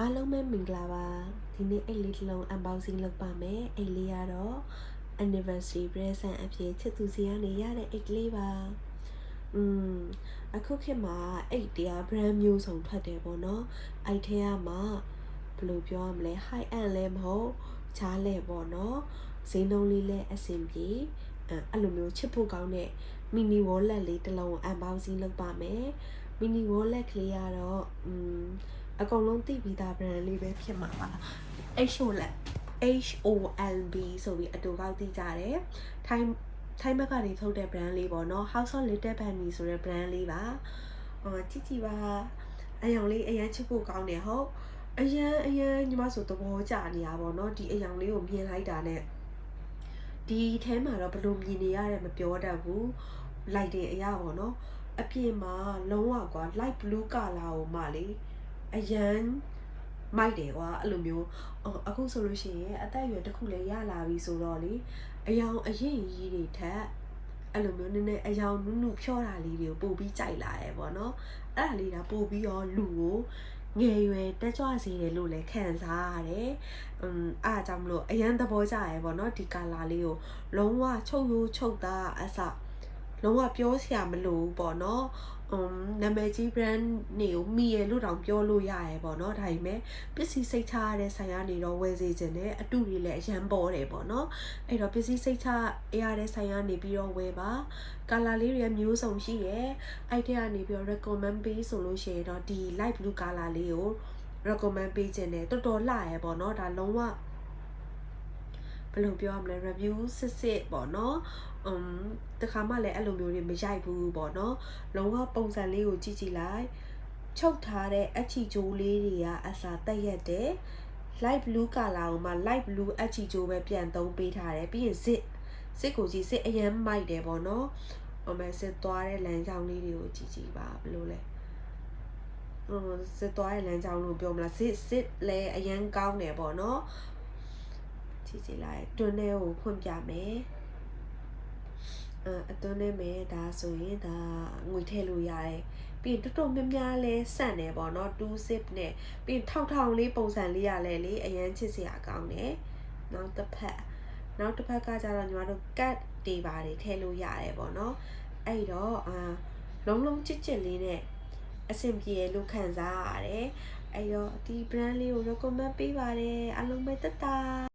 အားလုံးပဲမင်္ဂလာပါဒီနေ့အိတ်လေးတစ်လုံး unboxing လုပ်ပါမယ်အိတ်လေးကတော့ anniversary present အဖြစ်ချစ်သူစီကနေရတဲ့အိတ်လေးပါအခုခေတ်မှာအိတ်တရား brand မျိုးစုံထွက်တယ်ပေါ့နော်အိတ်ထဲမှာဘယ်လိုပြောရမလဲ high end လည်းမဟုတ်ချားလဲပေါ့နော်ဈေးနှုန်းလေးလည်းအဆင်ပြေအဲ့လိုမျိုးချစ်ဖို့ကောင်းတဲ့ mini wallet လေးတစ်လုံး unboxing လုပ်ပါမယ် mini wallet ကလေးကတော့အကုန်လုံးသိပြီးသား brand လေးပဲဖြစ်မှာပါ HOLB ဆိုပြီးအတူကောက်သိကြတယ်ထိုင်းဘက်ကနေထုတ်တဲ့ brand လေးပေါ့နော် House of Little Bunny ဆိုတဲ့ brand လေးပါကြည့်ပါအယောင်လေးအရန်ချစ်ဖို့ကောင်းတယ်ဟုတ်အရန်ညီမဆိုသဘောကျနေတာပေါ့နော်ဒီအယောင်လေးကိုမြင်လိုက်တာနဲ့ဒီထဲမှာတော့ဘယ်လိုမြင်နေရတယ်မပြောတတ်ဘူး lighting အရာပေါ့နော်အပြင်မှာလုံးဝကွာ light blue color ကိုမှလေအရန်မိုက်တယ်ကွာအဲ့လိုမျိုးအခုဆိုလို့ရှိရင်အသက်အရွယ်တစ်ခုလည်းရလာပြီဆိုတော့လေအယောင်အရင်ကြီးတွေထက်အဲ့လိုမျိုးနည်းနည်းအယောင်နုဖြောတာလေးတွေကိုပို့ပြီးကြိုက်လာတယ်ပေါ့နော်အဲ့ဒါလေးကပို့ပြီးတော့လူကိုငယ်ရွယ်တက်ကြွစေတယ်လို့လည်းခံစားရတယ်အားကြောင့်မလို့အရန်သဘောကျရယ်ပေါ့နော်ဒီကာလာလေးကိုလုံးဝချုပ်ရိုးချုပ်သားအစလုံးဝပြောစရာမလိုဘူးပေါ့နော်နာမည်ကြီး brand တွေကိုမိရလို့တောင်ပြောလို့ရရယ်ပေါ့နော်ဒါပေမဲ့ပစ္စည်းစိတ်ချရတဲ့ဆိုင်ကနေတော့ဝယ်စေခြင်းနဲ့အတူတွေလည်းအရန်ပေါ်တယ်ပေါ့နော်အဲ့တော့ပစ္စည်းစိတ်ချရတဲ့ဆိုင်ကနေပြီးတော့ဝယ်ပါကာလာလေးတွေမျိုးစုံရှိရယ်အဲ့ထဲကနေပြီးတော့ recommend ပေးဆိုလို့ရှိရင်တော့ဒီ light blue color လေးကို recommend ပေးခြင်းနဲ့တော်တော်လှရယ်ပေါ့နော်ဒါလုံးဝဘယ်လိုပြောရမလဲ review စစ်ပေါ့နော်တခါမှလည်းအဲ့လိုမျိုးတွေမရိုက်ဘူးပေါ့နော်လုံးဝပုံစံလေးကိုကြည့်လိုက်ချုပ်ထားတဲ့အချီကျိုးလေးတွေကအစာတက်ရက်တယ် light blue color ကိုမှ light blue အချီကျိုးပဲပြန်သုံးပေးထားတယ်ပြီးရင်စစ်ကိုကြည့်စစ်အရန်မိုက်တယ်ပေါ့နော်စစ်သွားတဲ့လမ်းကြောင်းလေးတွေကိုကြည့်ပါဘယ်လိုလဲစစ်သွားတဲ့လမ်းကြောင်းလို့ပြောမလားစစ်လည်းအရန်ကောင်းတယ်ပေါ့နော်ကြည့်လိုက်တွန်းထဲကိုဖွင့်ပြမယ်အတွန်းထဲမှာဒါဆိုရင်ဒါငွေထည့်လို့ရတယ်ပြီးရင်တော်တော်များများလဲဆန့်တယ်ပေါ့နော်2 zip နဲ့ပြီးရင်ထောင်လေးပုံစံလေးရလဲလေအရန်ချစ်စရာကောင်းတယ်နောက်တစ်ဖက်ကကြတော့ညီမတို့ cut တွေပါတယ်ထည့်လို့ရတယ်ပေါ့နော်အဲ့တော့လုံးချစ်လေးနဲ့အဆင်ပြေလို့ခံစားရတယ်အဲ့တော့ဒီ brand လေးကို recommend ပေးပါတယ်အားလုံးပဲတတ်တာ